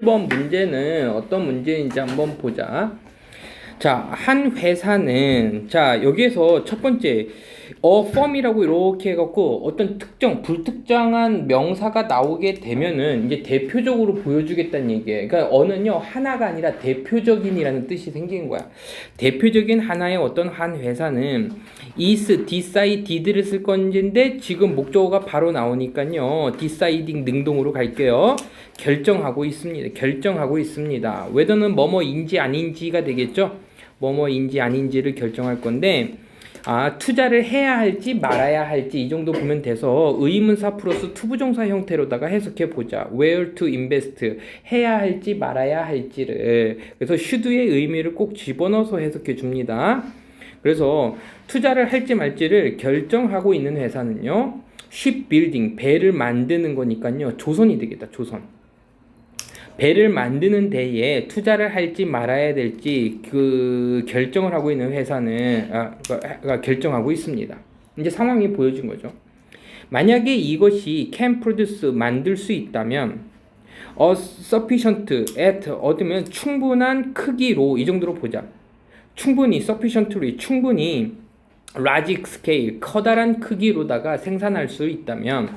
1번 문제는 어떤 문제인지 한번 보자. 자, 한 회사는, 자, 여기에서 첫 번째, firm이라고 이렇게 해갖고 어떤 특정, 불특정한 명사가 나오게 되면은 이제 대표적으로 보여주겠다는 얘기예요. 그러니까 어는요, 하나가 아니라 대표적인이라는 뜻이 생기는 거야. 대표적인 하나의 어떤 한 회사는 is, decided를 쓸 건지인데 지금 목적어가 바로 나오니까요, deciding 능동으로 갈게요. 결정하고 있습니다. 결정하고 있습니다. whether는 뭐뭐인지 아닌지가 되겠죠? 뭐뭐인지 아닌지를 결정할 건데, 투자를 해야 할지 말아야 할지 이 정도 보면 돼서 의문사 플러스 투부정사 형태로다가 해석해 보자. where to invest, 해야 할지 말아야 할지를. 그래서 should의 의미를 꼭 집어넣어서 해석해 줍니다. 그래서 투자를 할지 말지를 결정하고 있는 회사는요, shipbuilding, 배를 만드는 거니까요, 조선이 되겠다. 조선. 배를 만드는 데에 투자를 할지 말아야 될지 그 결정을 하고 있는 회사는 결정하고 있습니다. 이제 상황이 보여진 거죠. 만약에 이것이 can produce, 만들 수 있다면 sufficient at, 얻으면 충분한 크기로, 이 정도로 보자. 충분히 sufficiently, 충분히 large scale, 커다란 크기로다가 생산할 수 있다면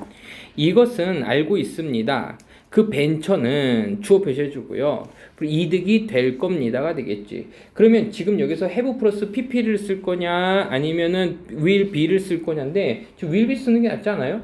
이것은 알고 있습니다. 그 벤처는 주어 표시해주고요. 이득이 될 겁니다가 되겠지. 그러면 지금 여기서 have 플러스 pp를 쓸 거냐 아니면은 will be를 쓸 거냐인데 지금 will be 쓰는 게 낫지 않아요?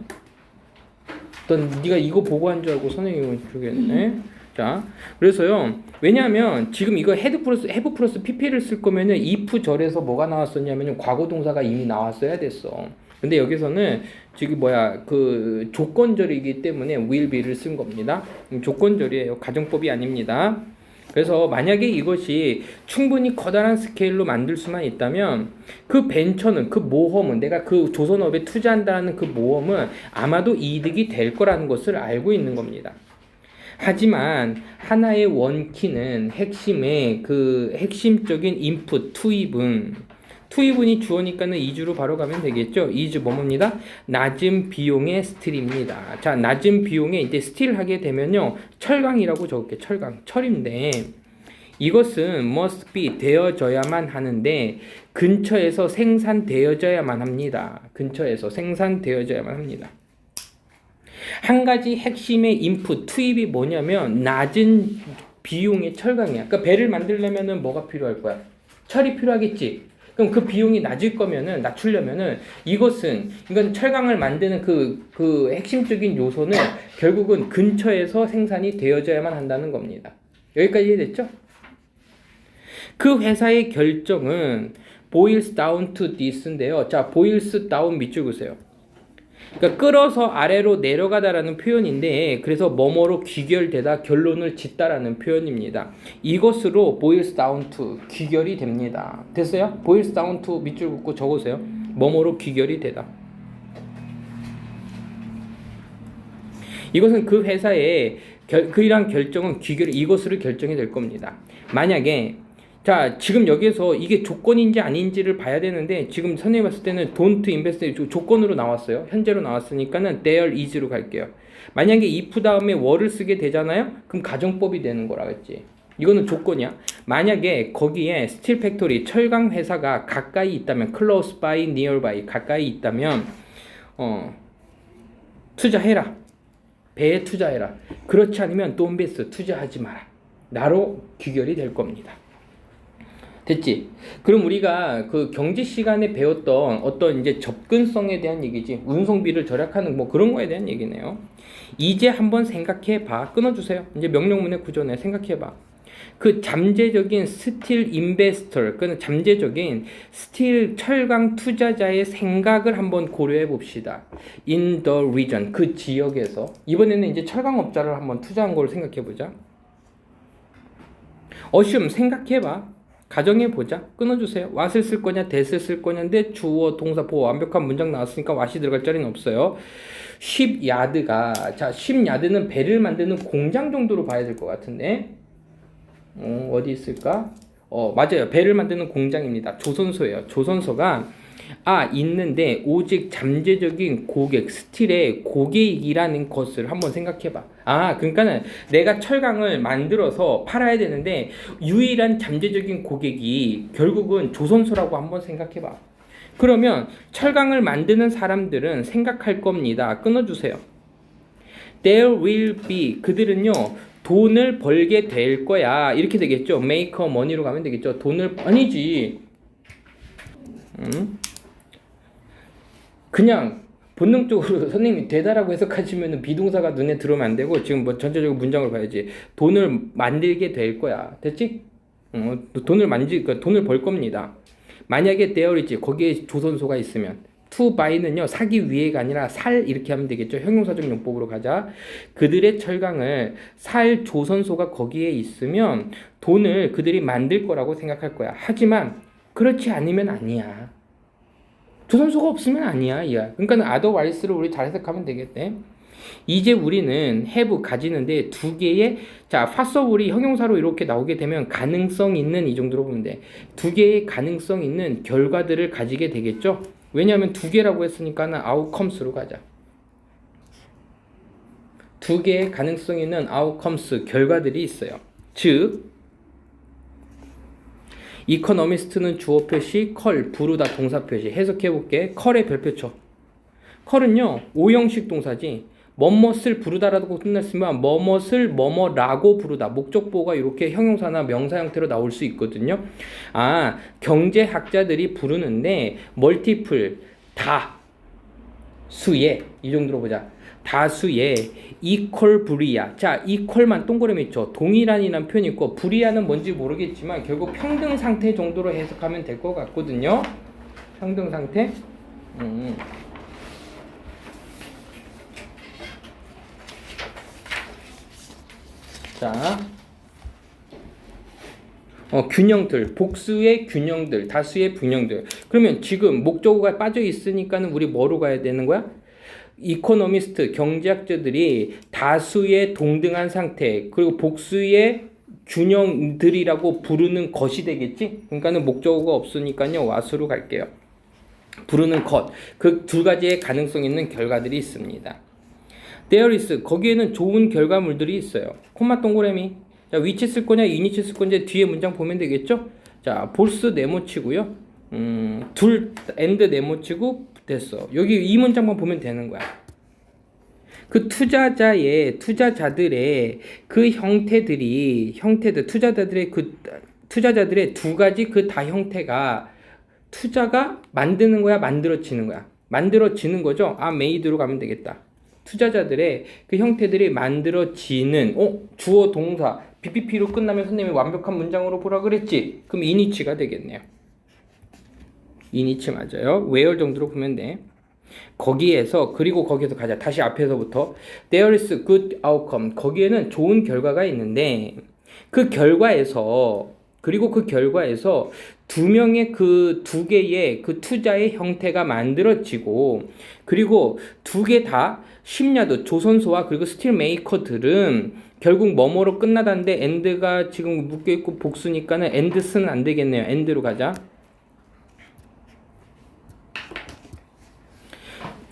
넌 네가 이거 보고 한 줄 알고 선생님은 그러겠네. 자, 그래서요. 왜냐하면 지금 이거 have 플러스 pp를 쓸 거면은 if 절에서 뭐가 나왔었냐면은 과거 동사가 이미 나왔어야 됐어. 근데 여기서는 지금 그 조건절이기 때문에 will be를 쓴 겁니다. 조건절이에요. 가정법이 아닙니다. 그래서 만약에 이것이 충분히 커다란 스케일로 만들 수만 있다면 그 벤처는, 그 모험은, 내가 그 조선업에 투자한다는 그 모험은 아마도 이득이 될 거라는 것을 알고 있는 겁니다. 하지만 하나의 원키는 핵심의 그 핵심적인 인풋, 투입은이 주어니까는 이주로 바로 가면 되겠죠. 이주 뭐뭐입니다. 낮은 비용의 스틸입니다. 자, 낮은 비용에 이제 스틸 하게 되면요, 철강이라고 적을게. 철인데 이것은 must be, 되어져야만 하는데 근처에서 생산되어져야만 합니다. 근처에서 생산되어져야만 합니다. 한 가지 핵심의 인풋, 투입이 뭐냐면 낮은 비용의 철강이야. 그러니까 배를 만들려면은 뭐가 필요할 거야? 철이 필요하겠지. 그럼 그 비용이 낮을 거면은, 낮추려면은 이건 철강을 만드는 그 핵심적인 요소는 결국은 근처에서 생산이 되어져야만 한다는 겁니다. 여기까지 이해됐죠? 그 회사의 결정은 boils down to this인데요. 자, boils down 밑줄 그으세요. 그러니까 끌어서 아래로 내려가다라는 표현인데, 그래서 뭐뭐로 귀결되다, 결론을 짓다라는 표현입니다. 이것으로 boils down to, 귀결이 됩니다. 됐어요? boils down to 밑줄 긋고 적으세요. 뭐뭐로 귀결이 되다. 이것은 그 회사의 그이란 결정은 이것으로 결정이 될 겁니다. 만약에 자, 지금 여기에서 이게 조건인지 아닌지를 봐야 되는데, 지금 선생님이 봤을 때는 don't invest 조건으로 나왔어요. 현재로 나왔으니까는 there is로 갈게요. 만약에 if 다음에 were를 쓰게 되잖아요? 그럼 가정법이 되는 거라겠지. 이거는 조건이야. 만약에 거기에 스틸 팩토리, 철강 회사가 가까이 있다면, close by, nearby, 가까이 있다면, 투자해라. 배에 투자해라. 그렇지 않으면 don't invest, 투자하지 마라. 나로 귀결이 될 겁니다. 됐지? 그럼 우리가 그 경제 시간에 배웠던 어떤 이제 접근성에 대한 얘기지, 운송비를 절약하는 뭐 그런 거에 대한 얘기네요. 이제 한번 생각해 봐. 끊어주세요. 이제 명령문의 구조네. 생각해 봐. 그 잠재적인 스틸 인베스터, 그 잠재적인 스틸 철강 투자자의 생각을 한번 고려해 봅시다. In the region, 그 지역에서. 이번에는 이제 철강업자를 한번 투자한 걸 생각해 보자. assume, 생각해 봐. 가정해보자. 끊어주세요. what을 쓸 거냐, that을 쓸 거냐인데 주어, 동사, 보어 완벽한 문장 나왔으니까 what이 들어갈 자리는 없어요. shipyard가, 자, shipyard는 배를 만드는 공장 정도로 봐야 될 것 같은데, 어디 있을까? 맞아요. 배를 만드는 공장입니다. 조선소예요. 조선소가 있는데 오직 잠재적인 고객, 스틸의 고객이라는 것을 한번 생각해봐. 그러니까는 내가 철강을 만들어서 팔아야 되는데 유일한 잠재적인 고객이 결국은 조선소라고 한번 생각해봐. 그러면 철강을 만드는 사람들은 생각할 겁니다. 끊어주세요. There will be, 그들은요 돈을 벌게 될 거야. 이렇게 되겠죠. make money로 가면 되겠죠. 아니지. 그냥 본능적으로 선생님이 되다라고 해석하시면 비동사가 눈에 들어오면 안 되고, 지금 뭐 전체적으로 문장을 봐야지. 돈을 만들게 될 거야. 됐지? 그러니까 돈을 벌 겁니다. 만약에 there is, 거기에 조선소가 있으면. to buy는요 사기 위해가 아니라 살, 이렇게 하면 되겠죠. 형용사적 용법으로 가자. 그들의 철강을 살 조선소가 거기에 있으면 돈을 그들이 만들 거라고 생각할 거야. 하지만 그렇지 않으면 아니야. 조선소가 없으면 아니야. 그러니까 otherwise를 우리 잘 해석하면 되겠네. 이제 우리는 have 가지는데 두 개의, possible이 형용사로 이렇게 나오게 되면 가능성 있는, 이 정도로 보면 돼. 두 개의 가능성 있는 결과들을 가지게 되겠죠. 왜냐하면 두 개라고 했으니까는 outcomes로 가자. 두 개의 가능성 있는 outcomes, 결과들이 있어요. 즉 이코노미스트는 주어 표시, 컬, 부르다 동사 표시. 해석해 볼게. 컬의 별표 쳐. 컬은요 오형식 동사지. 뭐뭇을 부르다라고 끝났으면 뭐뭇을 뭐뭐라고 부르다. 목적보가 이렇게 형용사나 명사 형태로 나올 수 있거든요. 경제학자들이 부르는데 멀티플, 다수의, 이 정도로 보자. 다수의 이퀄 불이야. 이퀄만 동그라미 쳐. 동일한이란 표현이 있고, 불이야는 뭔지 모르겠지만 결국 평등 상태 정도로 해석하면 될 것 같거든요. 평등 상태. 균형들, 복수의 균형들, 다수의 분형들. 그러면 지금 목적어가 빠져 있으니까는 우리 뭐로 가야 되는 거야? 이코노미스트, 경제학자들이 다수의 동등한 상태, 그리고 복수의 균형들이라고 부르는 것이 되겠지? 그러니까는 목적어가 없으니까요, 와수로 갈게요. 부르는 것. 그 두 가지의 가능성 있는 결과들이 있습니다. There is, 거기에는 좋은 결과물들이 있어요. 콤마 동그라미. 위치 쓸 거냐, 이니치 쓸 거냐, 뒤에 문장 보면 되겠죠? 보스 네모치고요. and 네모치고 됐어. 여기 이 문장만 보면 되는 거야. 그 투자자들의 그 투자자들의 두 가지 그 다 형태가, 투자가 만드는 거야, 만들어지는 거야? 만들어지는 거죠? made로 가면 되겠다. 투자자들의 그 형태들이 만들어지는, 주어 동사 BPP로 끝나면 선생님이 완벽한 문장으로 보라 그랬지? 그럼 이니치가 되겠네요. 이니치 맞아요. where 정도로 보면 돼. 거기에서 가자. 다시 앞에서부터. There is good outcome. 거기에는 좋은 결과가 있는데, 그 결과에서 두 명의 두 개의 그 투자의 형태가 만들어지고, 그리고 두 개 다 심야도 조선소와 그리고 스틸 메이커들은 결국 뭐뭐로 끝나다는데 end가 지금 묶여있고 복수니까는 end 쓰는 안 되겠네요. end로 가자.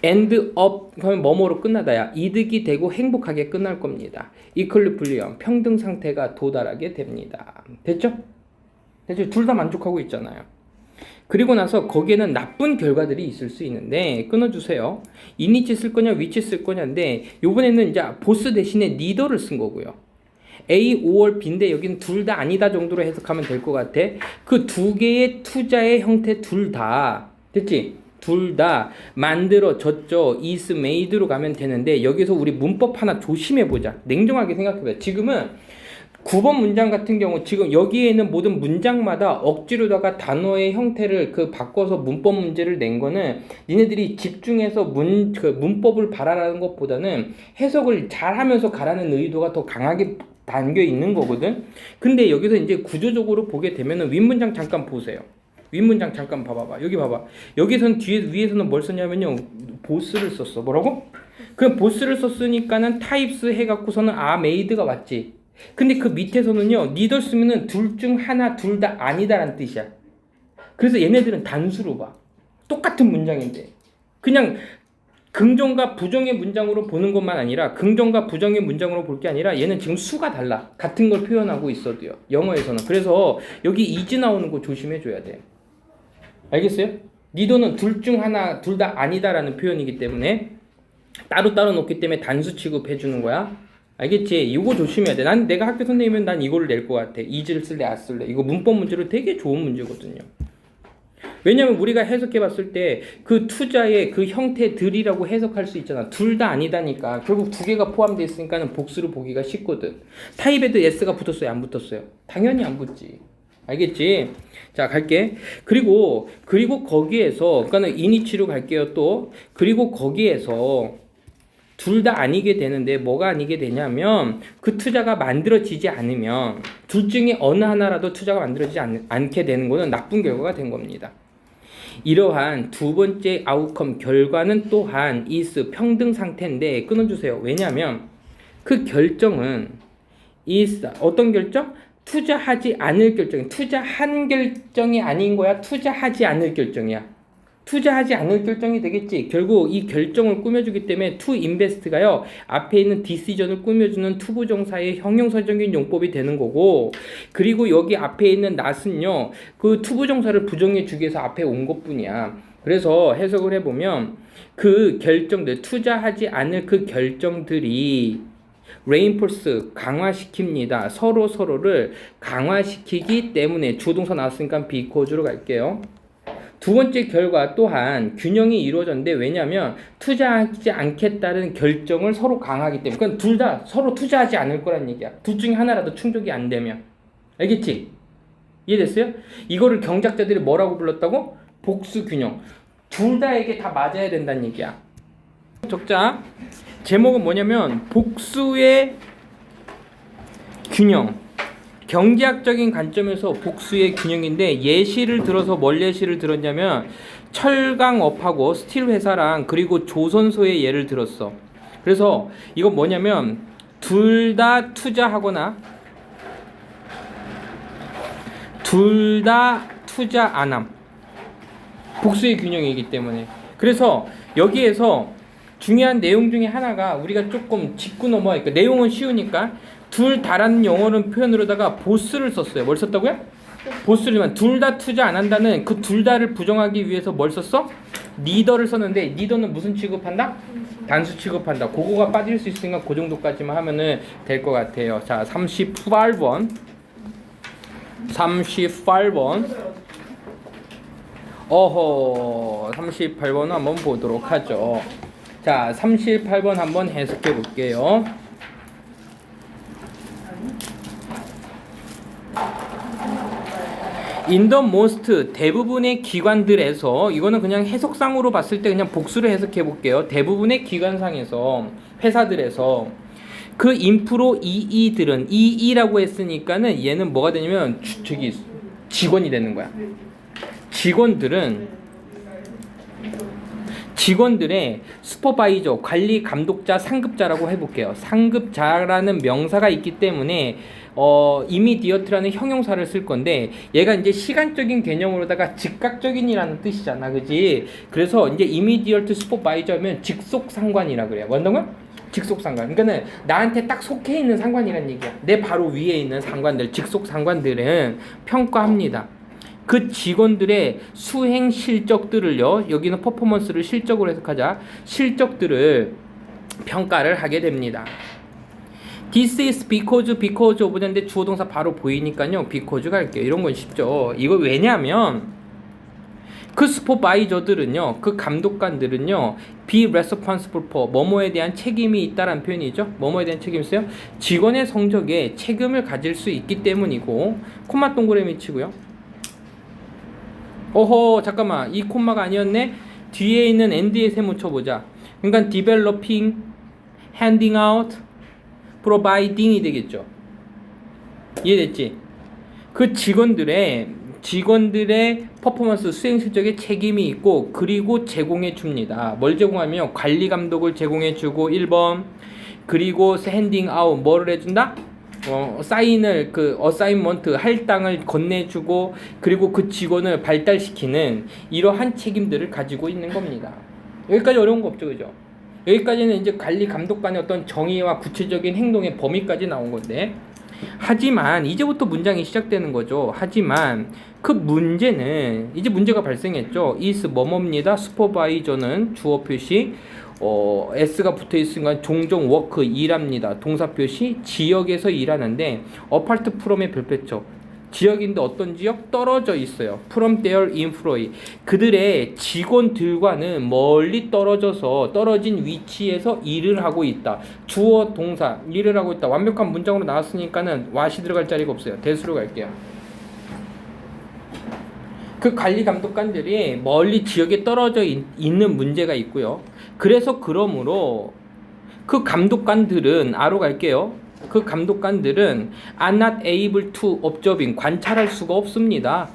end up 하면 뭐뭐로 끝나다야. 이득이 되고 행복하게 끝날 겁니다. 이퀄리블리엄, 평등 상태가 도달하게 됩니다. 됐죠? 둘 다 만족하고 있잖아요. 그리고 나서 거기에는 나쁜 결과들이 있을 수 있는데, 끊어주세요. 이니치 쓸 거냐 위치 쓸 거냐인데, 요번에는 이제 보스 대신에 리더를 쓴 거고요. A, or B인데 여기는 둘 다 아니다 정도로 해석하면 될 것 같아. 그 두 개의 투자의 형태 둘 다, 됐지? 둘 다 만들어졌죠. is made로 가면 되는데, 여기서 우리 문법 하나 조심해보자. 냉정하게 생각해봐. 지금은 9번 문장 같은 경우 지금 여기에 있는 모든 문장마다 억지로다가 단어의 형태를 바꿔서 문법 문제를 낸 거는 니네들이 집중해서 문법을 바라라는 것보다는 해석을 잘 하면서 가라는 의도가 더 강하게 담겨 있는 거거든. 근데 여기서 이제 구조적으로 보게 되면은 윗문장 잠깐 보세요. 윗문장 잠깐 봐봐봐. 여기 봐봐. 여기서는 위에서는 뭘 썼냐면요, 보스를 썼어. 뭐라고? 그럼 보스를 썼으니까는 타입스 해갖고서는 made가 왔지. 근데 그 밑에서는요, 니더 쓰면은 둘 중 하나, 둘 다 아니다라는 뜻이야. 그래서 얘네들은 단수로 봐. 똑같은 문장인데 그냥 긍정과 부정의 문장으로 보는 것만 아니라 긍정과 부정의 문장으로 볼 게 아니라 얘는 지금 수가 달라. 같은 걸 표현하고 있어도요. 영어에서는. 그래서 여기 is 나오는 거 조심해 줘야 돼. 알겠어요? 니더는 둘 중 하나, 둘 다 아니다라는 표현이기 때문에 따로 놓기 때문에 단수 취급해 주는 거야. 알겠지? 이거 조심해야 돼. 내가 학교 선생님이면 난 이거를 낼 것 같아. is를 쓸래, 안 쓸래. 이거 문법 문제로 되게 좋은 문제거든요. 왜냐면 우리가 해석해 봤을 때 그 투자의 그 형태들이라고 해석할 수 있잖아. 둘 다 아니다니까. 결국 두 개가 포함되어 있으니까는 복수로 보기가 쉽거든. 타입에도 s가 붙었어요? 안 붙었어요? 당연히 안 붙지. 알겠지? 자, 갈게. 그리고 거기에서, 그러니까는 이니치로 갈게요, 또. 그리고 거기에서 둘 다 아니게 되는데 뭐가 아니게 되냐면 그 투자가 만들어지지 않으면 둘 중에 어느 하나라도 투자가 만들어지지 않게 되는 거는 나쁜 결과가 된 겁니다. 이러한 두 번째 아웃컴 결과는 또한 is 평등 상태인데 끊어주세요. 왜냐하면 그 결정은 is 어떤 결정? 투자하지 않을 결정. 투자한 결정이 아닌 거야. 투자하지 않을 결정이야. 투자하지 않을 결정이 되겠지. 결국 이 결정을 꾸며주기 때문에 to invest가요. 앞에 있는 decision을 꾸며주는 투부정사의 형용사적인 용법이 되는 거고, 그리고 여기 앞에 있는 not은요. 그 투부정사를 부정해주기 위해서 앞에 온 것뿐이야. 그래서 해석을 해보면 그 결정들, 투자하지 않을 그 결정들이 reinforce 강화시킵니다. 서로를 강화시키기 때문에 주동사 나왔으니까 because로 갈게요. 두 번째 결과 또한 균형이 이루어졌는데 왜냐하면 투자하지 않겠다는 결정을 서로 강하기 때문에. 그러니까 둘 다 서로 투자하지 않을 거란 얘기야. 둘 중에 하나라도 충족이 안 되면. 알겠지? 이해됐어요? 이거를 경제학자들이 뭐라고 불렀다고? 복수균형. 둘 다에게 다 맞아야 된다는 얘기야. 적자 제목은 뭐냐면 복수의 균형. 경제학적인 관점에서 복수의 균형인데 예시를 들어서 뭘 예시를 들었냐면 철강업하고 스틸 회사랑 그리고 조선소의 예를 들었어. 그래서 이건 뭐냐면 둘 다 투자하거나 둘 다 투자 안함. 복수의 균형이기 때문에. 그래서 여기에서 중요한 내용 중에 하나가 우리가 조금 짚고 넘어가니까 내용은 쉬우니까 둘 다라는 영어는 표현으로다가 보스를 썼어요. 뭘 썼다고요? 보스를만. 둘 다 투자 안 한다는 그 둘 다를 부정하기 위해서 뭘 썼어? 니더를 썼는데 니더는 무슨 취급한다? 단수 취급한다. 그거가 빠질 수 있으니까 그 정도까지만 하면은 될 것 같아요. 자, 38번. 어허, 38번 한번 보도록 하죠. 자, 38번 한번 해석해 볼게요. In the most 대부분의 기관들에서 이거는 그냥 해석상으로 봤을 때 그냥 복수를 해석해 볼게요. 대부분의 기관상에서 회사들에서 그 인프로 EE들은 EE라고 했으니까는 얘는 뭐가 되냐면 저기 직원이 되는 거야. 직원들의 슈퍼바이저, 관리 감독자, 상급자라고 해볼게요. 상급자라는 명사가 있기 때문에 이미디어트라는 형용사를 쓸 건데 얘가 이제 시간적인 개념으로다가 즉각적인이라는 뜻이잖아, 그지? 그래서 이제 이미디어트 슈퍼바이저면 직속 상관이라 그래요. 뭔가? 직속 상관. 그러니까는 나한테 딱 속해 있는 상관이란 얘기야. 내 바로 위에 있는 상관들, 직속 상관들은 평가합니다. 그 직원들의 수행 실적들을요, 여기는 퍼포먼스를 실적으로 해석하자, 실적들을 평가를 하게 됩니다. This is because of인데 주어 동사 바로 보이니까요, because 갈게요. 이런 건 쉽죠. 이거 왜냐하면 그 슈퍼바이저들은요, 그 감독관들은요, be responsible for 뭐뭐에 대한 책임이 있다라는 표현이죠. 뭐뭐에 대한 책임이 있어요. 직원의 성적에 책임을 가질 수 있기 때문이고, 콤마 동그라미 치고요. 어허, 잠깐만, 이 콤마가 아니었네. 뒤에 있는 and의 세모 쳐보자. 그러니까 developing, handing out, providing이 되겠죠. 이해됐지? 그 직원들의 퍼포먼스 수행 실적에 책임이 있고, 그리고 제공해 줍니다. 뭘 제공하면 관리 감독을 제공해 주고 1번, 그리고 핸딩 아웃 뭐를 해준다? 사인을 그 어사인먼트 할당을 건네주고 그리고 그 직원을 발달시키는 이러한 책임들을 가지고 있는 겁니다. 여기까지 어려운 거 없죠, 그죠? 여기까지는 이제 관리 감독관의 어떤 정의와 구체적인 행동의 범위까지 나온 건데, 하지만 이제부터 문장이 시작되는 거죠. 하지만 그 문제는 이제 문제가 발생했죠. is 뭐뭐입니다. 슈퍼바이저는 주어 표시 s가 붙어 있으니까 종종 워크 일합니다. 동사 표시 지역에서 일하는데 apart from의 별표죠. 지역인데 어떤 지역? 떨어져 있어요. from their employee. 그들의 직원들과는 멀리 떨어진 위치에서 일을 하고 있다. 주어 동사 일을 하고 있다. 완벽한 문장으로 나왔으니까는 what이 들어갈 자리가 없어요. 대수로 갈게요. 그 관리 감독관들이 멀리 지역에 떨어져 있는 문제가 있고요. 그래서 그러므로 그 감독관들은 아로 갈게요. 그 감독관들은 are not able to observing 관찰할 수가 없습니다.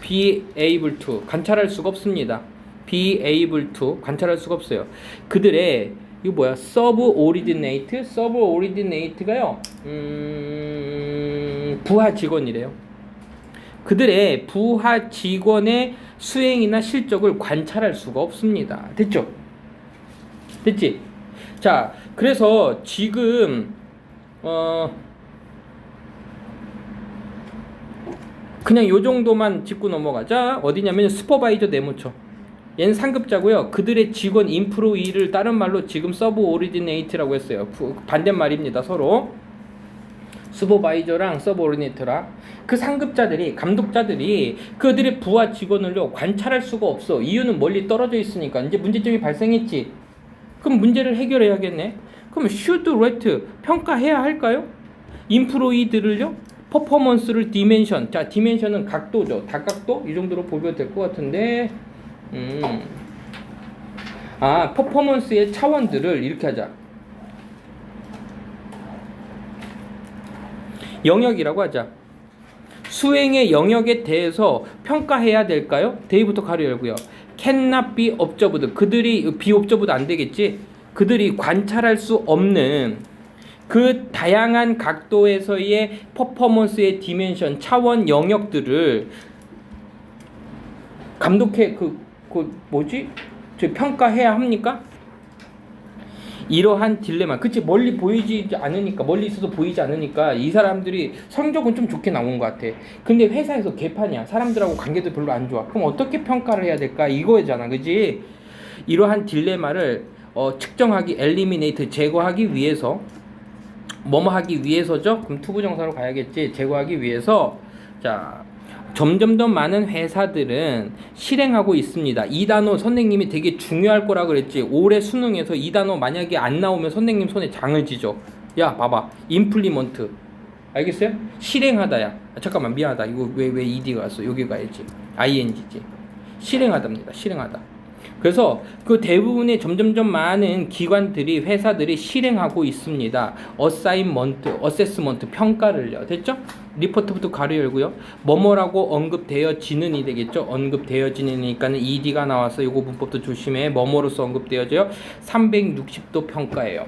be able to 관찰할 수가 없습니다. be able to 관찰할 수가 없어요. 그들의 이거 뭐야? subordinate가요. 부하 직원이래요. 그들의 부하 직원의 수행이나 실적을 관찰할 수가 없습니다. 됐죠? 됐지? 자, 그래서 지금 그냥 요 정도만 짚고 넘어가자. 어디냐면 슈퍼바이저 네모쳐. 얘는 상급자고요. 그들의 직원 인프로이를 다른 말로 지금 서브오리디네이트라고 했어요. 반대말입니다. 서로 슈퍼바이저랑 서브오리디네이트랑 그 상급자들이 감독자들이 그들의 부하 직원을요 관찰할 수가 없어. 이유는 멀리 떨어져 있으니까. 이제 문제점이 발생했지. 그럼 문제를 해결해야겠네. 그럼 should rate 평가해야 할까요? 인프로이들을요 퍼포먼스를 디멘션. 자, 디멘션은 각도죠. 다각도 이 정도로 보면 될 것 같은데 퍼포먼스의 차원들을 이렇게 하자. 영역이라고 하자. 수행의 영역에 대해서 평가해야 될까요? 대의부터 가로 열고요. cannot be observed. 그들이 be observed 안 되겠지? 그들이 관찰할 수 없는 그 다양한 각도에서의 퍼포먼스의 디멘션, 차원 영역들을 감독해 평가해야 합니까? 이러한 딜레마. 그치, 멀리 보이지 않으니까, 멀리 있어도 보이지 않으니까 이 사람들이 성적은 좀 좋게 나온 것 같아. 근데 회사에서 개판이야. 사람들하고 관계도 별로 안 좋아. 그럼 어떻게 평가를 해야 될까? 이거잖아, 그지? 이러한 딜레마를 측정하기, 엘리미네이트, 제거하기 위해서 뭐뭐 하기 위해서죠? 그럼 투부정사로 가야겠지. 제거하기 위해서 자, 점점 더 많은 회사들은 실행하고 있습니다. 이 단어 선생님이 되게 중요할 거라 그랬지. 올해 수능에서 이 단어 만약에 안 나오면 선생님 손에 장을 지죠. 야, 봐봐. 임플리먼트. 알겠어요? 실행하다야. 잠깐만, 미안하다. 이거 왜 ED가 왔어? 여기 가야지. ING지. 실행하답니다. 실행하다. 그래서 그 대부분의 점점점 많은 기관들이 회사들이 실행하고 있습니다. 어세스먼트 평가를요. 됐죠? 리포트부터 가로 열고요. 뭐뭐라고 언급되어지는이 되겠죠. 언급되어지니까는 ED가 나와서 요거 문법도 조심해. 뭐뭐로서 언급되어져요. 360도 평가예요.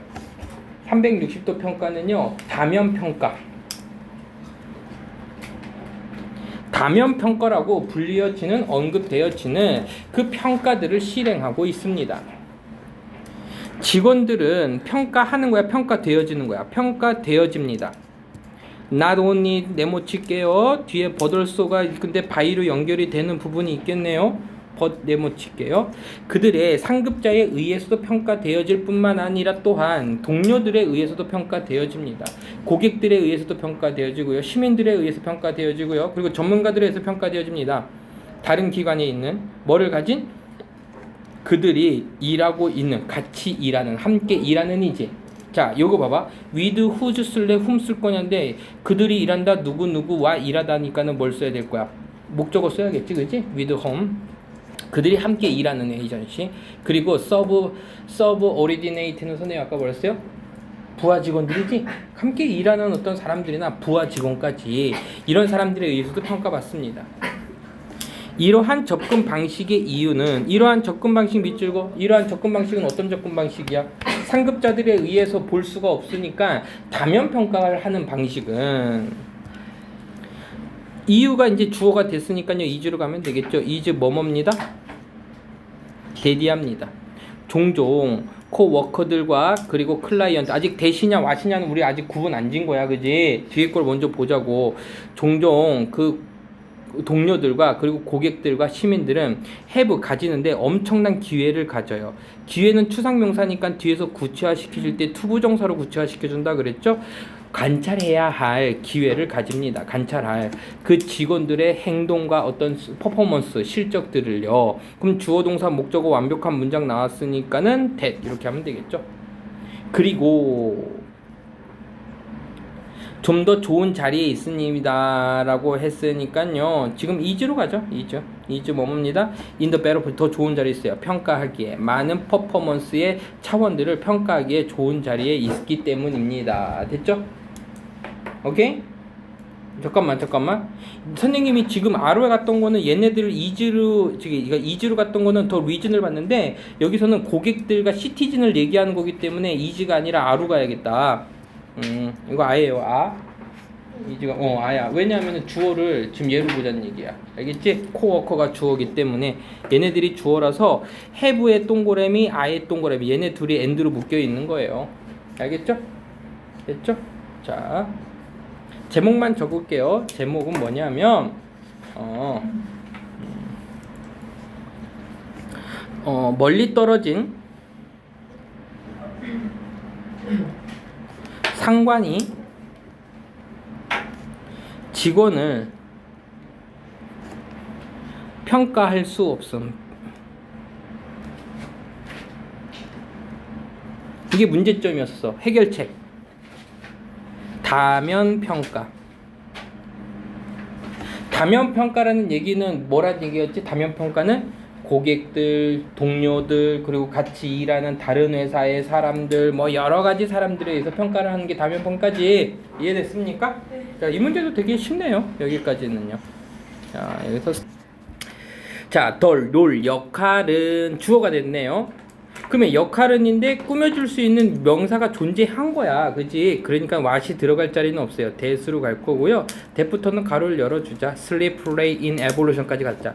360도 평가는요. 다면 평가. 다면 평가라고 불리어지는 언급되어지는 그 평가들을 실행하고 있습니다. 직원들은 평가하는 거야, 평가되어지는 거야? 평가되어집니다. not only 네모칠게요. 뒤에 버들소가 근데 바이로 연결이 되는 부분이 있겠네요. 네모칠게요. 그들의 상급자에 의해서도 평가되어질 뿐만 아니라 또한 동료들에 의해서도 평가되어집니다. 고객들에 의해서도 평가되어지고요. 시민들에 의해서 평가되어지고요. 그리고 전문가들에 의해서 평가되어집니다. 다른 기관에 있는 뭐를 가진? 그들이 일하고 있는, 같이 일하는, 함께 일하는 이지. 자, 요거 봐봐. with whose 쓸래 whom 쓸 거냐인데 그들이 일한다 누구누구와 일하다니까는 뭘 써야 될 거야? 목적어 써야겠지, 그지? with whom. 그들이 함께 일하는 에이전시. 그리고 subordinate는 선생님 아까 뭐랬어요? 부하 직원들이지? 함께 일하는 어떤 사람들이나 부하 직원까지 이런 사람들에 의해서도 평가받습니다. 이러한 접근 방식의 이유는 이러한 접근 방식 밑줄고 이러한 접근 방식은 어떤 접근 방식이야? 상급자들에 의해서 볼 수가 없으니까 다면 평가를 하는 방식은 이유가 이제 주어가 됐으니까요. 이즈로 가면 되겠죠. 이즈 뭐뭐입니다. 대디합니다. 종종 코워커들과 그리고 클라이언트, 아직 대시냐 와시냐는 우리 아직 구분 안 진 거야, 그지? 뒤에 걸 먼저 보자고. 종종 그 동료들과 그리고 고객들과 시민들은 have 가지는데 엄청난 기회를 가져요. 기회는 추상명사니까 뒤에서 구체화시키실 때 투부정사로 구체화시켜준다 그랬죠? 관찰해야 할 기회를 가집니다. 관찰할 그 직원들의 행동과 어떤 퍼포먼스, 실적들을요. 그럼 주어 동사 목적어 완벽한 문장 나왔으니까는 that 이렇게 하면 되겠죠. 그리고 좀 더 좋은 자리에 있습니다 라고 했으니까요. 지금 is로 가죠. is 뭐입니다. in the better, 더 좋은 자리에 있어요. 평가하기에 많은 퍼포먼스의 차원들을 평가하기에 좋은 자리에 있기 때문입니다. 됐죠? 오케이? 잠깐만. 선생님이 지금 아로에 갔던 거는 얘네들을 is로 갔던 거는 더 리즌을 봤는데 여기서는 고객들과 시티즌을 얘기하는 거기 때문에 is가 아니라 아로 가야겠다. 이거 아예요. 이즈가 아야. 왜냐하면 주어를 지금 얘로 보자는 얘기야. 알겠지? 코워커가 주어기 때문에 얘네들이 주어라서 have의 동그라미, I의 동그라미, 얘네 둘이 and로 묶여 있는 거예요. 알겠죠? 됐죠? 자, 제목만 적을게요. 제목은 뭐냐면 멀리 떨어진 상관이 직원을 평가할 수 없음. 이게 문제점이었어. 해결책. 다면 평가. 다면 평가라는 얘기는 뭐란 얘기였지? 다면 평가는 고객들, 동료들, 그리고 같이 일하는 다른 회사의 사람들, 뭐 여러 가지 사람들에 의해서 평가를 하는 게 다면 평가지. 이해됐습니까? 네. 자, 이 문제도 되게 쉽네요. 여기까지는요. 자, 여기서 자, 롤 역할은 주어가 됐네요. 그러면 역할은인데 꾸며줄 수 있는 명사가 존재한 거야, 그지? 그러니까 what이 들어갈 자리는 없어요. that으로 갈 거고요. that부터는 가로를 열어주자. sleep, play, in, evolution까지 갔자.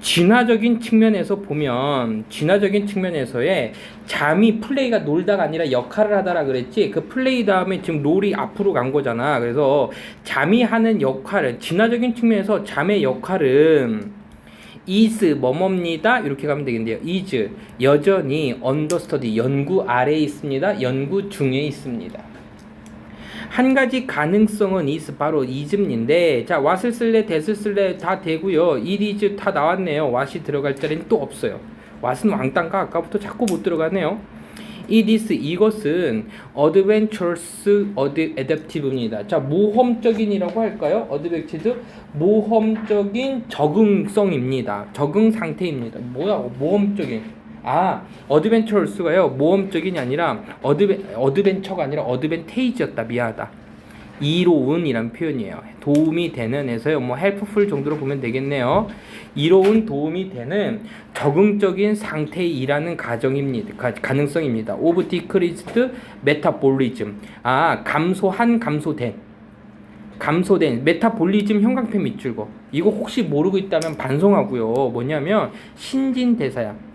진화적인 측면에서 보면, 진화적인 측면에서의 잠이 플레이가 놀다가 아니라 역할을 하다라 그랬지. 그 플레이 다음에 지금 롤이 앞으로 간 거잖아. 그래서 잠이 하는 역할은, 진화적인 측면에서 잠의 역할은 is 뭐뭐입니다. 이렇게 가면 되겠는데요. is 여전히 understudy 연구 아래에 있습니다. 연구 중에 있습니다. 한 가지 가능성은 is 바로 is인데, 자, what을 쓸래, that을 쓸래 다 되고요. it is 다 나왔네요. what이 들어갈 자리는 또 없어요. what은 왕따인가 아까부터 자꾸 못 들어가네요. it is 이것은 adventurous adaptive입니다. 자, 모험적인이라고 할까요? adaptive 모험적인 적응성입니다. 적응 상태입니다. 뭐야, 모험적인. 어드벤처럴스가요, 모험적인이 아니라 어드벤처가 아니라 어드밴테이지였다. 미안하다. 이로운이란 표현이에요. 도움이 되는 에서요, 뭐 helpful 정도로 보면 되겠네요. 이로운, 도움이 되는 적응적인 상태이라는 가능성입니다. of decreased metabolism. 감소한, 감소된 메타볼리즘, 형광펜 밑줄거. 이거 혹시 모르고 있다면 반성하고요. 뭐냐면 신진대사야.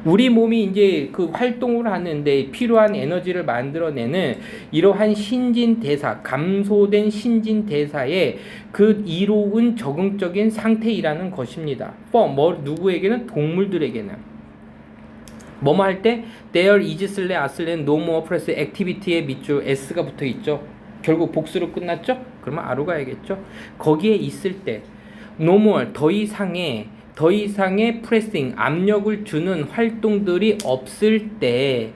우리 몸이 이제 그 활동을 하는데 필요한 에너지를 만들어내는 이러한 신진대사, 감소된 신진대사의 그 이로운 적응적인 상태이라는 것입니다. 누구에게는? 동물들에게는. 뭐뭐 할 때 there is 슬래 아슬래는 no more press activity의 밑줄 s가 붙어 있죠. 결국 복수로 끝났죠? 그러면 아로 가야겠죠. 거기에 있을 때 no more 더 이상의 프레싱, 압력을 주는 활동들이 없을 때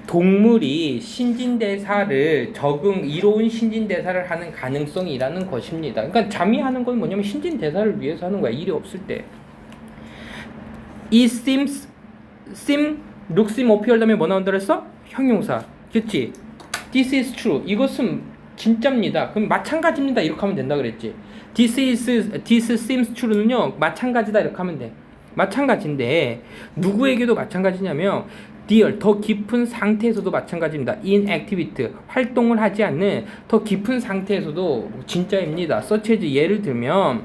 동물이 신진대사를 이로운 신진대사를 하는 가능성이라는 것입니다. 그러니까 잠이 하는 건 뭐냐면 신진대사를 위해서 하는 거야. 일이 없을 때. It seems, looks, appear 다음에 뭐 나온다 그랬어? 형용사. 그치? This is true. 이것은 진짜입니다. 그럼 마찬가지입니다. 이렇게 하면 된다 그랬지. This seems true는요, 마찬가지다 이렇게 하면 돼. 마찬가지인데 누구에게도 마찬가지냐면 dear 더 깊은 상태에서도 마찬가지입니다. inactivity 활동을 하지 않는 더 깊은 상태에서도 진짜입니다. such as 예를 들면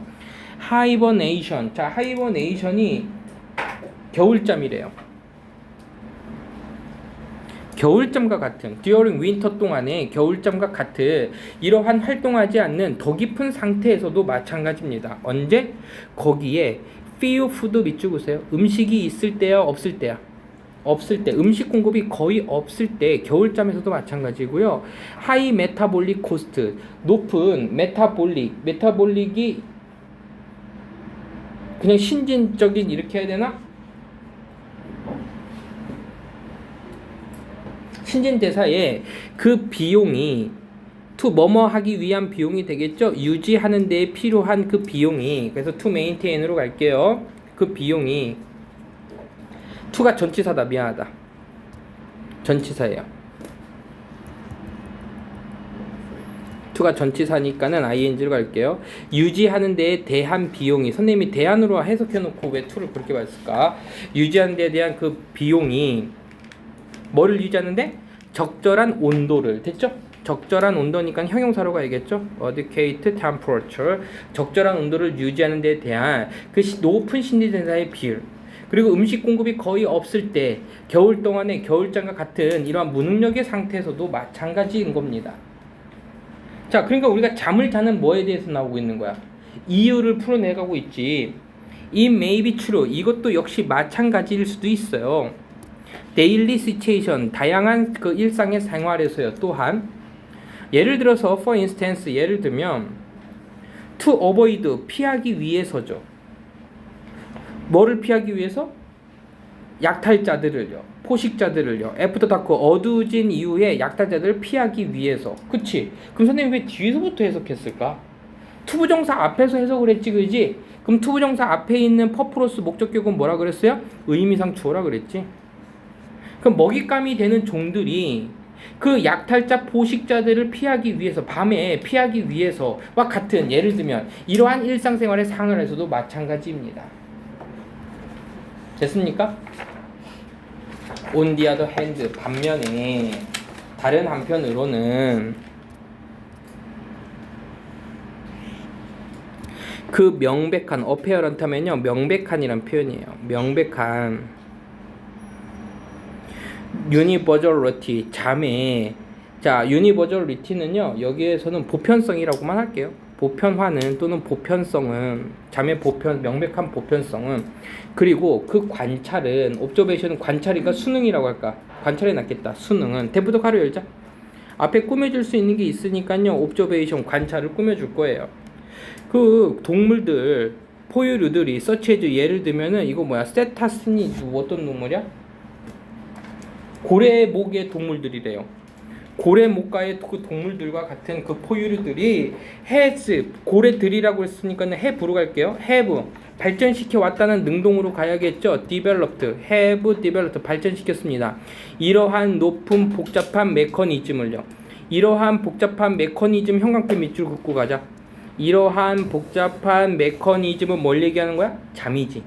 hibernation. 자, hibernation이 겨울잠이래요. 겨울잠과 같은 during winter 동안에 겨울잠과 같은 이러한 활동하지 않는 더 깊은 상태에서도 마찬가지입니다. 언제? 거기에 few food 밑줄 보세요. 음식이 있을 때야 없을 때야? 없을 때, 음식 공급이 거의 없을 때 겨울잠에서도 마찬가지고요. high metabolic cost 높은 메타볼릭이 그냥 신진적인 이렇게 해야 되나? 신진대사에 그 비용이 to 뭐뭐 하기 위한 비용이 되겠죠. 유지하는 데 필요한 그 비용이, 그래서 to maintain으로 갈게요. 그 비용이 to가 전치사다. 미안하다. 전치사예요. to가 전치사니까는 ing로 갈게요. 유지하는 데에 대한 비용이, 선생님이 대안으로 해석해놓고 왜 to를 그렇게 봤을까? 유지하는 데에 대한 그 비용이 뭐를 유지하는데? 적절한 온도를. 됐죠? 적절한 온도니까 형용사로 가야겠죠? adequate temperature. 적절한 온도를 유지하는 데 대한 그 높은 신진대사의 비율. 그리고 음식 공급이 거의 없을 때 겨울 동안에 겨울잠과 같은 이러한 무능력의 상태에서도 마찬가지인 겁니다. 자, 그러니까 우리가 잠을 자는 뭐에 대해서 나오고 있는 거야? 이유를 풀어내가고 있지. It may be true. 이것도 역시 마찬가지일 수도 있어요. daily situation, 다양한 그 일상의 생활에서요. 또한 예를 들어서 for instance, 예를 들면 to avoid, 피하기 위해서죠. 뭐를 피하기 위해서? 약탈자들을요. 포식자들을요. 애프터 다크, 어두워진 이후에 약탈자들을 피하기 위해서. 그치? 그럼 선생님 왜 뒤에서부터 해석했을까? 투부정사 앞에서 해석을 했지, 그지? 그럼 투부정사 앞에 있는 퍼플러스 목적격은 뭐라 그랬어요? 의미상 주어라 그랬지? 그럼 먹잇감이 되는 종들이 그 약탈자 포식자들을 피하기 위해서, 밤에 피하기 위해서와 같은, 예를 들면 이러한 일상생활의 상황에서도 마찬가지입니다. 됐습니까? On the other hand, 반면에 다른 한편으로는 그 명백한, apparent 하면요 명백한이란 표현이에요. 명백한 universality, 잠의, 자, universality는요 여기에서는 보편성이라고만 할게요. 보편화는 또는 보편성은, 잠의 보편, 명백한 보편성은, 그리고 그 관찰은, observation은 관찰이가 수능이라고 할까? 관찰이 낫겠다. 수능은 대부터 가로 열자. 앞에 꾸며줄 수 있는 게 있으니까요 observation, 관찰을 꾸며줄 거예요. 그 동물들, 포유류들이 such as, 예를 들면은 이거 뭐야? 세타스니, 어떤 동물이야? 고래목의 동물들이래요. 고래목과의 그 동물들과 같은 그 포유류들이 has, 고래들이라고 했으니까는 have로 갈게요. have, 발전시켜 왔다는 능동으로 가야겠죠. developed, have developed, 발전시켰습니다. 이러한 높은 복잡한 메커니즘을요. 이러한 복잡한 메커니즘, 형광펜 밑줄 긋고 가자. 이러한 복잡한 메커니즘은 뭘 얘기하는 거야? 잠이지.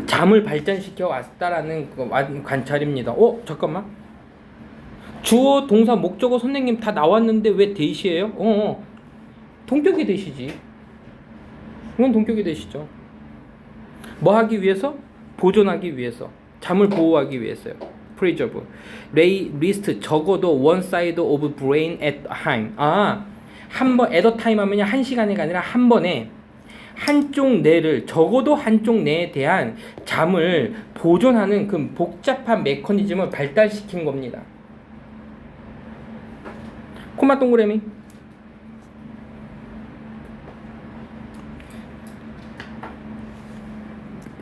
잠을 발전시켜 왔다라는 관찰입니다. 잠깐만. 주어, 동사, 목적어, 선생님 다 나왔는데 왜 대시예요? 동격이 대시지. 이건 동격이 대시죠. 뭐 하기 위해서? 보존하기 위해서. 잠을 보호하기 위해서요. preserve. list, 적어도 one side of brain at a time. 한 번, at a time 하면요 한 시간에가 아니라 한 번에 한쪽 뇌를, 적어도 한쪽 뇌에 대한 잠을 보존하는 그 복잡한 메커니즘을 발달시킨 겁니다. 코마 동그라미.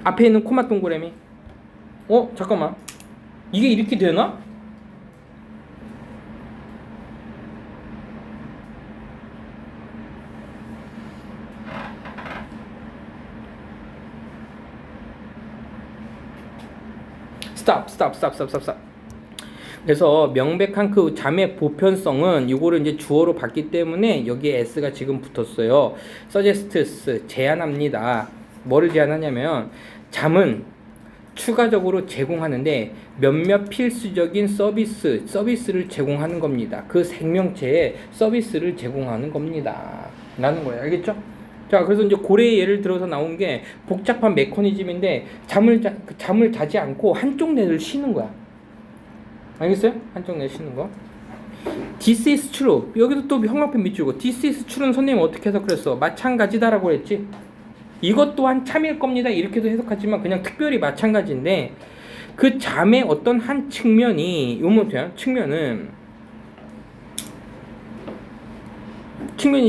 앞에 있는 코마 동그라미. 잠깐만. 이게 이렇게 되나? stop. 그래서 명백한 그 잠의 보편성은 이거를 이제 주어로 봤기 때문에 여기에 s가 지금 붙었어요. suggests, 제안합니다. 뭐를 제안하냐면 잠은 추가적으로 제공하는데 몇몇 필수적인 서비스를 제공하는 겁니다. 그 생명체에 서비스를 제공하는 겁니다. 라는 거예요. 알겠죠? 자, 그래서 이제 고래의 예를 들어서 나온 게 복잡한 메커니즘인데 잠을 자지 않고 한쪽 뇌를 쉬는 거야. 알겠어요? 한쪽 뇌 쉬는 거. This is true. 여기도 또 형광펜 밑줄고 This is true는 선생님 어떻게 해석했어? 마찬가지다라고 했지. 이것 또한 참일 겁니다. 이렇게도 해석하지만 그냥 특별히 마찬가지인데 그 잠의 어떤 한 측면이 측면은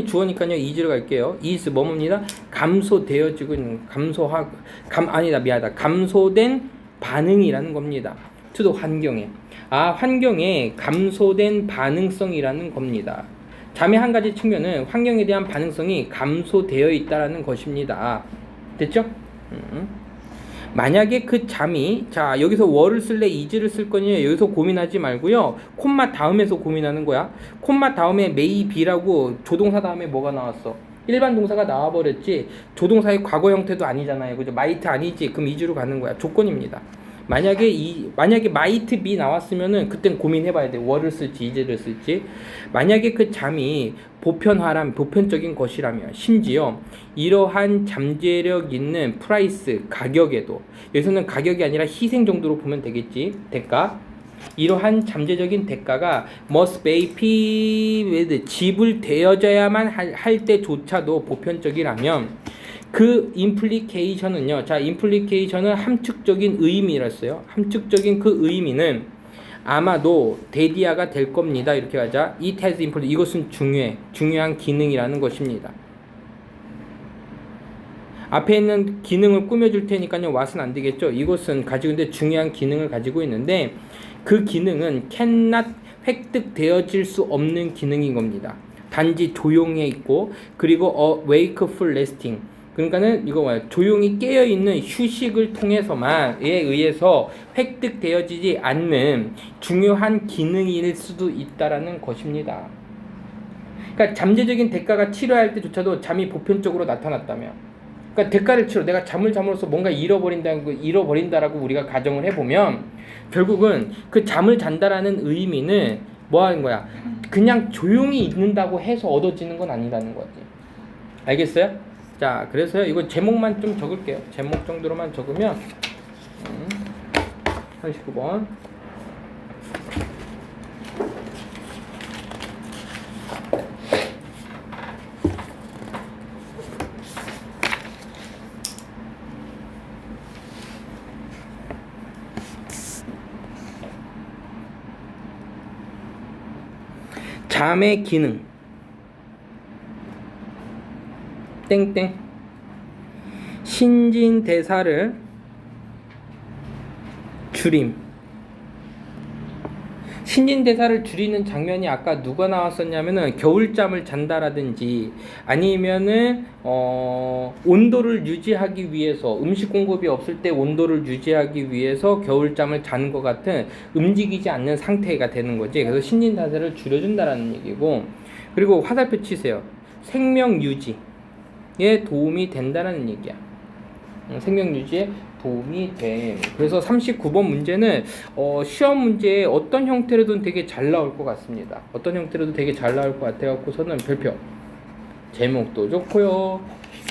주어니까요. is로 갈게요. is 뭐입니다? 감소되어지고 있는 감소된 반응이라는 겁니다. to the 환경에. 환경에 감소된 반응성이라는 겁니다. 잠의 한 가지 측면은 환경에 대한 반응성이 감소되어 있다라는 것입니다. 됐죠? 만약에 그 잠이 여기서 were를 쓸래 is를 쓸 거냐 여기서 고민하지 말고요. 콤마 다음에서 고민하는 거야. 콤마 다음에 may be라고 조동사 다음에 뭐가 나왔어? 일반 동사가 나와버렸지. 조동사의 과거 형태도 아니잖아요. 그죠? might 아니지. 그럼 is로 가는 거야. 조건입니다. 만약에 might be 나왔으면은 그땐 고민해봐야 돼. were를 쓸지 is를 쓸지. 만약에 그 잠이 보편적인 것이라면 심지어 이러한 잠재력 있는 프라이스 가격에도 여기서는 가격이 아니라 희생 정도로 보면 되겠지. 대가. 이러한 잠재적인 대가가 must be paid 지불되어져야만 할 때조차도 보편적이라면 그 임플리케이션은요. 임플리케이션은 함축적인 의미였어요. 함축적인 그 의미는 아마도 데디아가 될 겁니다. 이렇게 가자. It has 이것은 중요한 기능이라는 것입니다. 앞에 있는 기능을 꾸며줄 테니까요. what은 안 되겠죠. 이것은 가지고 있는데 중요한 기능을 가지고 있는데 그 기능은 cannot 획득되어질 수 없는 기능인 겁니다. 단지 조용해 있고 그리고 wakeful resting 그러니까는 이거 뭐야? 조용히 깨어있는 휴식을 통해서만 의해서 획득되어지지 않는 중요한 기능일 수도 있다라는 것입니다. 그러니까 잠재적인 대가가 치료할 때조차도 잠이 보편적으로 나타났다면, 그러니까 대가를 치러 내가 잠을 잠으로써 뭔가 잃어버린다라고 우리가 가정을 해보면 결국은 그 잠을 잔다라는 의미는 뭐 하는 거야? 그냥 조용히 있는다고 해서 얻어지는 건 아니라는 거지. 알겠어요? 자, 그래서요, 이거 제목만 좀 적을게요. 제목 정도로만 적으면, 39번. 잠의 기능. 땡땡. 신진대사를 줄임. 신진대사를 줄이는 장면이 아까 누가 나왔었냐면은 겨울잠을 잔다라든지 아니면은 온도를 유지하기 위해서 음식 공급이 없을 때 온도를 유지하기 위해서 겨울잠을 자는 것 같은 움직이지 않는 상태가 되는 거지. 그래서 신진대사를 줄여준다라는 얘기고, 그리고 화살표 치세요. 생명 유지에 도움이 된다는 얘기야. 생명 유지에 도움이 돼. 그래서 39번 문제는 시험 문제에 어떤 형태로든 되게 잘 나올 것 같습니다. 어떤 형태로도 되게 잘 나올 것 같아갖고서는 별표. 제목도 좋고요.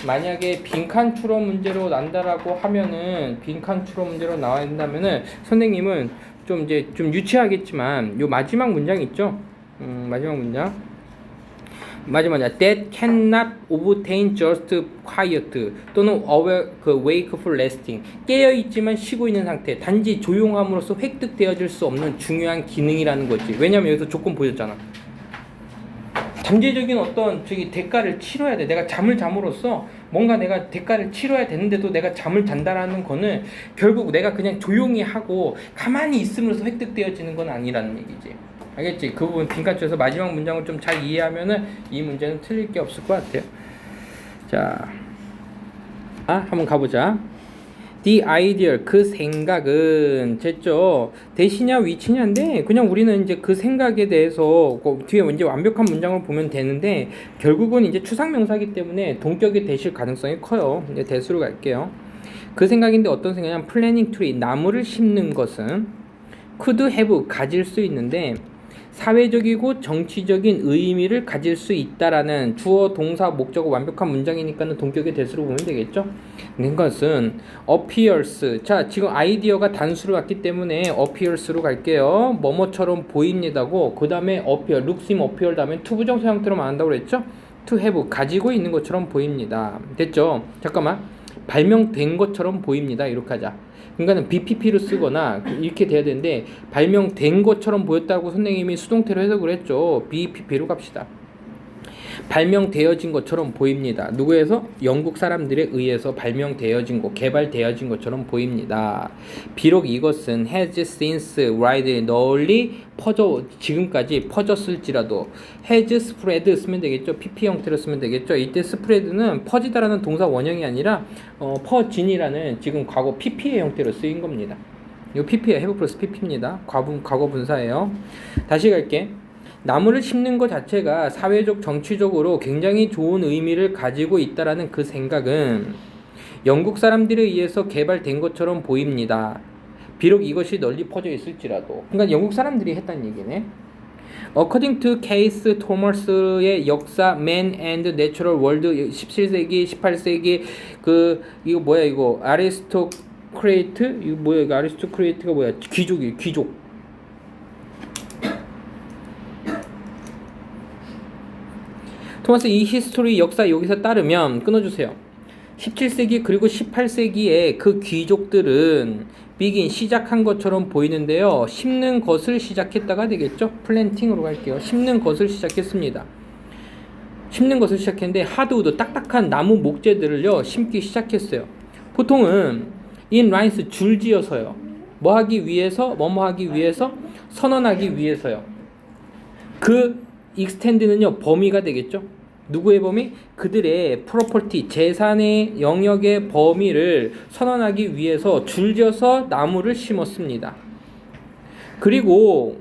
만약에 빈칸 추론 문제로 난다라고 하면은, 빈칸 추론 문제로 나와야 된다면은 선생님은 좀 유치하겠지만 요 마지막 문장 있죠? 마지막 문장. that cannot obtain just quiet 또는 wakeful resting 깨어있지만 쉬고 있는 상태, 단지 조용함으로써 획득되어질 수 없는 중요한 기능이라는 거지. 왜냐면 여기서 조건 보였잖아. 잠재적인 어떤 대가를 치러야 돼. 내가 잠을 잠으로써 뭔가 내가 대가를 치러야 되는데도 내가 잠을 잔다라는 거는 결국 내가 그냥 조용히 하고 가만히 있음으로써 획득되어지는 건 아니라는 얘기지. 알겠지? 그 부분 빈칸쳐서 마지막 문장을 좀 잘 이해하면은 이 문제는 틀릴 게 없을 것 같아요. 자, 한번 가보자. The ideal, 그 생각은 됐죠? 대시냐 위치냐인데 그냥 우리는 이제 그 생각에 대해서 뒤에 이제 완벽한 문장을 보면 되는데 결국은 이제 추상명사이기 때문에 동격이 되실 가능성이 커요. 이제 대수로 갈게요. 그 생각인데 어떤 생각이냐면 planning tree, 나무를 심는 것은 could have, 가질 수 있는데 사회적이고 정치적인 의미를 가질 수 있다라는 주어, 동사, 목적어 완벽한 문장이니까는 동격의 대수로 보면 되겠죠. 그것은 appears. 자, 지금 아이디어가 단수로 왔기 때문에 appears로 갈게요. 뭐뭐처럼 보입니다고. 그 다음에 appear, look, seem, appear 다음에 투부정사 형태로 말한다고 그랬죠. to have, 가지고 있는 것처럼 보입니다. 됐죠? 잠깐만. 발명된 것처럼 보입니다. 이렇게 하자. 그러니까는 BPP로 쓰거나 이렇게 돼야 되는데 발명된 것처럼 보였다고 선생님이 수동태로 해석을 했죠. BPP로 갑시다. 발명되어진 것처럼 보입니다. 누구에서? 영국 사람들에 의해서 발명되어진 것, 개발되어진 것처럼 보입니다. 비록 이것은 has since widely 널리 지금까지 퍼졌을지라도 has spread 쓰면 되겠죠. PP 형태로 쓰면 되겠죠. 이때 spread는 퍼지다라는 동사 원형이 아니라 퍼진이라는 지금 과거 PP의 형태로 쓰인 겁니다. 이거 PP예요. have 플러스 PP입니다. 과거 분사예요. 다시 갈게. 나무를 심는 것 자체가 사회적, 정치적으로 굉장히 좋은 의미를 가지고 있다라는 그 생각은 영국 사람들에 의해서 개발된 것처럼 보입니다. 비록 이것이 널리 퍼져 있을지라도. 그러니까 영국 사람들이 했다는 얘기네. According to Case Thomas의 역사 Man and Natural World 17세기, 18세기 이거 뭐야 이거 아리스토크레이트? 이거 뭐야 이거 아리스토크레이트가 뭐야? 귀족이에요. 귀족. 토마스 이 히스토리 역사 여기서 따르면 끊어주세요. 17세기 그리고 18세기에 그 귀족들은 시작한 것처럼 보이는데요. 심는 것을 시작했다가 되겠죠. 플랜팅으로 갈게요. 심는 것을 시작했습니다. 심는 것을 시작했는데 하드우드 딱딱한 나무 목재들을요 심기 시작했어요. 보통은 in lines 줄지어서요. 뭐 하기 위해서? 뭐뭐 하기 위해서? 선언하기 위해서요. 그 extend는요 범위가 되겠죠. 누구의 범위? 그들의 프로퍼티, 재산의 영역의 범위를 선언하기 위해서 줄지어서 나무를 심었습니다. 그리고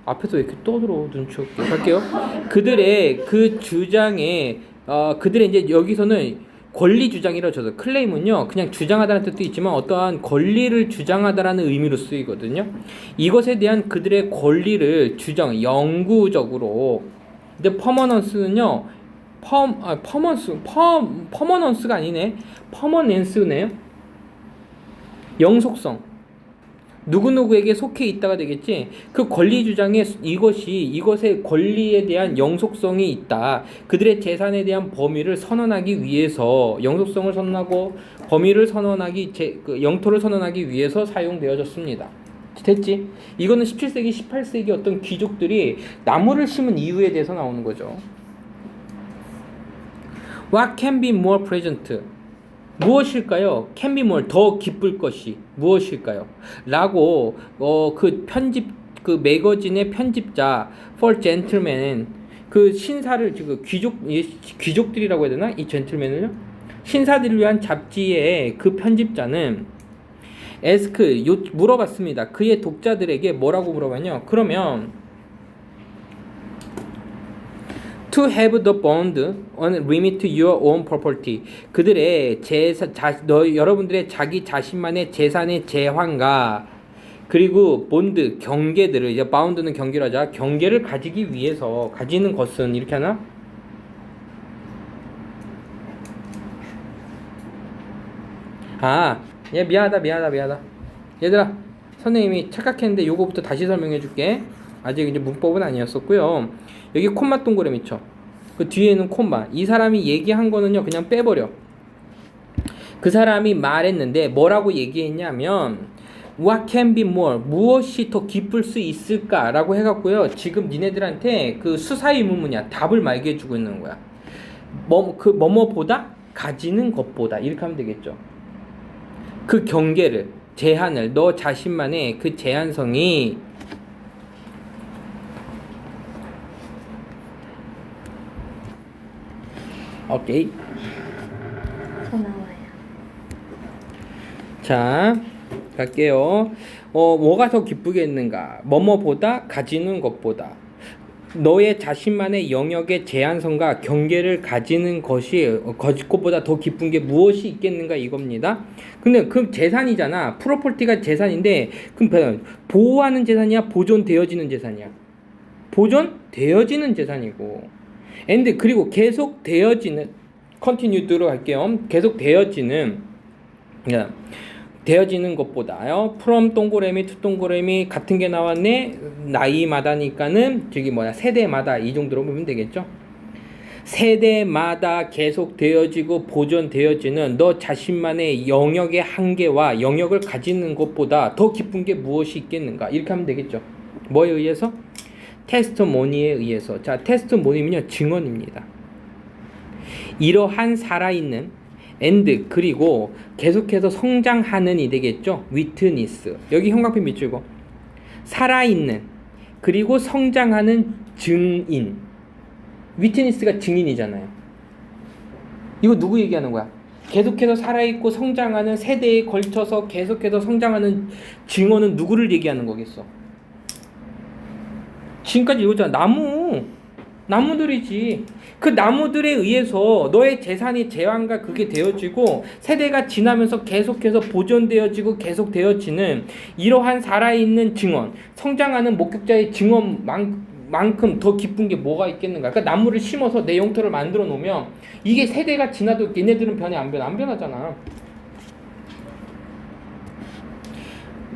앞에서 왜 이렇게 떠들어 눈치 없게 갈게요. 그들의 그 주장에 그들의 이제 여기서는 권리 주장이라고 쳐서 클레임은요 그냥 주장하다는 뜻도 있지만 어떠한 권리를 주장하다라는 의미로 쓰이거든요. 이것에 대한 그들의 권리를 주장 영구적으로. 근데 퍼머넌스는요 퍼머넌스가 아니네. 퍼머넨스네요. 영속성. 누구누구에게 속해 있다가 되겠지. 그 권리 주장에 이것의 권리에 대한 영속성이 있다. 그들의 재산에 대한 범위를 선언하기 위해서 영속성을 선언하고 범위를 선언하기 영토를 선언하기 위해서 사용되어졌습니다. 됐지? 이거는 17세기, 18세기 어떤 귀족들이 나무를 심은 이유에 대해서 나오는 거죠. What can be more present? 무엇일까요? can be more, 더 기쁠 것이 무엇일까요? 라고 그 매거진의 편집자 for gentleman 그 신사를 귀족들이라고 해야 되나? 이 젠틀맨을요? 신사들을 위한 잡지의 그 편집자는 물어봤습니다. 그의 독자들에게 뭐라고 물어봤냐? 그러면 to have the bond on limit to your own property. 그들의 여러분들의 자기 자신만의 재산의 제한과 그리고 본드, 경계들을 이제 바운드는 경계로 하자. 경계를 가지기 위해서 가지는 것은 이렇게 하나? 미안하다. 얘들아, 선생님이 착각했는데 요거부터 다시 설명해 줄게. 아직 이제 문법은 아니었었고요. 여기 콤마 동그라미 쳐. 그 뒤에는 콤마. 이 사람이 얘기한 거는요, 그냥 빼버려. 그 사람이 말했는데 뭐라고 얘기했냐면 What can be more? 무엇이 더 기쁠 수 있을까라고 해갖고요. 지금 니네들한테 그 수사의문문이야. 답을 말게 해주고 있는 거야. 뭐뭐보다 가지는 것보다 이렇게 하면 되겠죠. 그 경계를, 제한을, 너 자신만의 그 제한성이 오케이. 더 나와요. 자, 갈게요. 뭐가 더 기쁘겠는가? 뭐뭐보다 가지는 것보다. 너의 자신만의 영역의 제한성과 경계를 가지는 것이 것보다 더 기쁜 게 무엇이 있겠는가 이겁니다. 근데 그 재산이잖아. 프로퍼티가 재산인데 그럼 보호하는 재산이야? 보존되어지는 재산이야? 보존되어지는 재산이고. and 그리고 계속 되어지는 continue로 할게요. 계속 되어지는 것보다요. from 동그라미 to 동그라미 같은 게 나왔네. 나이마다니까는 저기 세대마다 이 정도로 보면 되겠죠. 세대마다 계속 되어지고 보존되어지는 너 자신만의 영역의 한계와 영역을 가지는 것보다 더 기쁜 게 무엇이 있겠는가? 이렇게 하면 되겠죠. 뭐에 의해서? 테스트모니에 의해서. 자, 테스트모니는요, 증언입니다. 이러한 살아있는 and 그리고 계속해서 성장하는이 되겠죠. witness. 여기 형광펜 밑줄고 살아있는 그리고 성장하는 증인. witness가 증인이잖아요. 이거 누구 얘기하는 거야? 계속해서 살아있고 성장하는 세대에 걸쳐서 계속해서 성장하는 증언은 누구를 얘기하는 거겠어? 지금까지 이거잖아. 나무들이지. 그 나무들에 의해서 너의 재산이 제한과 그게 되어지고 세대가 지나면서 계속해서 보존되어지고 계속 되어지는 이러한 살아있는 증언, 성장하는 목격자의 증언만큼 더 기쁜 게 뭐가 있겠는가? 그러니까 나무를 심어서 내 영토를 만들어 놓으면 이게 세대가 지나도 얘네들은 변해 안 변해? 안 변하잖아.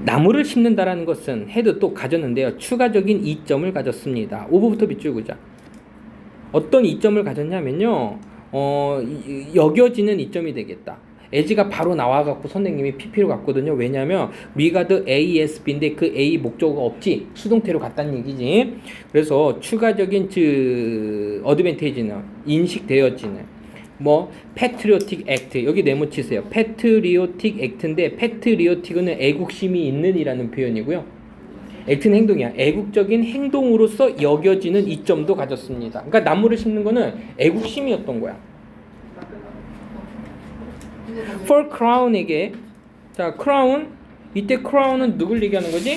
나무를 심는다라는 것은 헤드 또 가졌는데요. 추가적인 이점을 가졌습니다. 5부부터 밑줄 그자. 어떤 이점을 가졌냐면요. 여겨지는 이점이 되겠다. as가 바로 나와갖고 선생님이 PP로 갔거든요. 왜냐면 regard ASB인데 그 A 목적어가 없지. 수동태로 갔다는 얘기지. 그래서 추가적인 어드밴테이지는 인식되어지는 patriotic act 여기 네모치세요. patriotic act인데 patriotic은 애국심이 있는 이라는 표현이고요. act는 행동이야. 애국적인 행동으로서 여겨지는 이점도 가졌습니다. 그러니까 나무를 심는 거는 애국심이었던 거야. for crown에게 자 crown 이때 crown은 누굴 얘기하는 거지?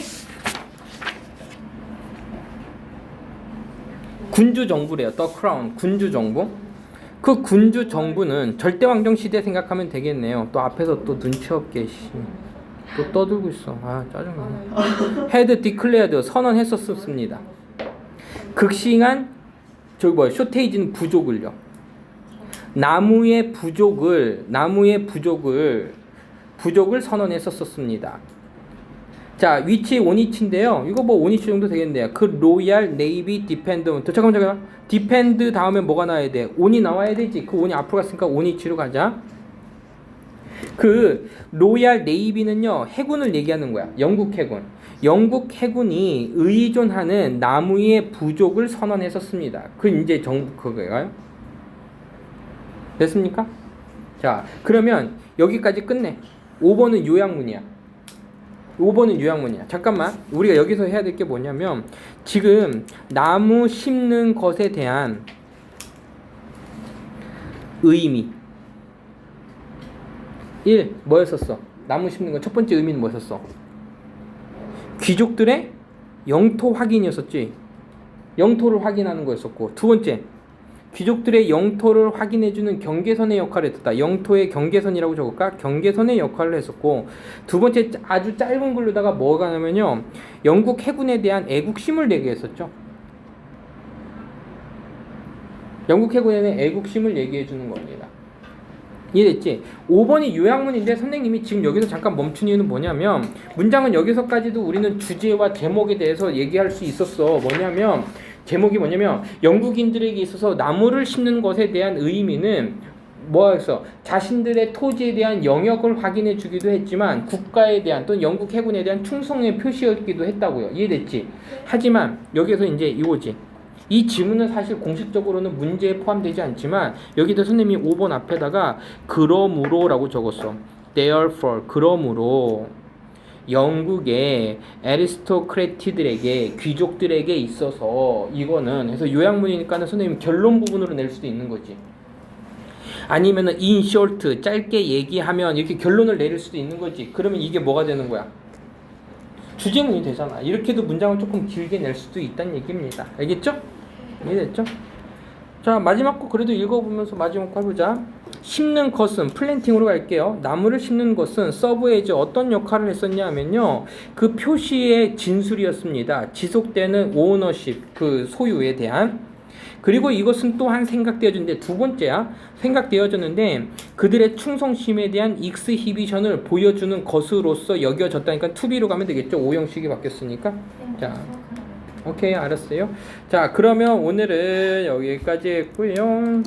군주 정부래요. the crown 군주 정부. 그 군주 정부는 절대왕정 시대 생각하면 되겠네요. 또 앞에서 또 눈치 없게 또 떠들고 있어. 아 짜증나. had declared 선언했었습니다. 극심한 쇼테이지는 부족을요. 나무의 부족을 선언했었습니다. 자, 위치 오니치인데요. 이거 오니치 정도 되겠네요. 그 로얄 네이비 디펜드먼트. 잠깐만. 디펜드 다음에 뭐가 나와야 돼? 온이 나와야 되지. 그 온이 앞으로 갔으니까 오니치로 가자. 그 로얄 네이비는요. 해군을 얘기하는 거야. 영국 해군. 영국 해군이 의존하는 나무의 부족을 선언했었습니다. 그 이제 그거예요. 됐습니까? 자, 그러면 여기까지 끝내. 5번은 요약문이야. 잠깐만. 우리가 여기서 해야 될 게 뭐냐면 지금 나무 심는 것에 대한 의미 1. 뭐였었어? 나무 심는 거 첫 번째 의미는 뭐였었어? 귀족들의 영토 확인이었었지. 영토를 확인하는 거였었고 두 번째 귀족들의 영토를 확인해주는 경계선의 역할을 했었다. 영토의 경계선이라고 적을까? 경계선의 역할을 했었고 두 번째 아주 짧은 글로다가 뭐가 나면요. 영국 해군에 대한 애국심을 얘기했었죠. 영국 해군에 대한 애국심을 얘기해주는 겁니다. 이해됐지? 5번이 요약문인데 선생님이 지금 여기서 잠깐 멈춘 이유는 뭐냐면 문장은 여기서까지도 우리는 주제와 제목에 대해서 얘기할 수 있었어. 제목이 뭐냐면 영국인들에게 있어서 나무를 심는 것에 대한 의미는 뭐였어? 자신들의 토지에 대한 영역을 확인해 주기도 했지만 국가에 대한 또는 영국 해군에 대한 충성의 표시였기도 했다고요. 이해됐지? 하지만 여기서 이제 이거지. 이 지문은 사실 공식적으로는 문제에 포함되지 않지만 여기다 선생님이 5번 앞에다가 그러므로라고 적었어. Therefore 그러므로 영국의 애리스토크래티들에게 귀족들에게 있어서 이거는 그래서 요약문이니까는 선생님 결론 부분으로 낼 수도 있는 거지. 아니면은 in short 짧게 얘기하면 이렇게 결론을 내릴 수도 있는 거지. 그러면 이게 뭐가 되는 거야? 주제문이 되잖아. 이렇게도 문장을 조금 길게 낼 수도 있다는 얘기입니다. 알겠죠? 이해됐죠? 자, 마지막 거 그래도 읽어보면서 마지막 거 해보자. 심는 것은 플랜팅으로 갈게요. 나무를 심는 것은 서브에 이제 어떤 역할을 했었냐 하면요, 그 표시의 진술이었습니다. 지속되는 오너십, 그 소유에 대한. 그리고 이것은 또한 생각되어졌는데, 두 번째야. 생각되어졌는데 그들의 충성심에 대한 익스히비션을 보여주는 것으로서 여겨졌다니까 투비로 가면 되겠죠. 오형식이 바뀌었으니까. 자, 오케이, 알았어요. 자, 그러면 오늘은 여기까지 했고요.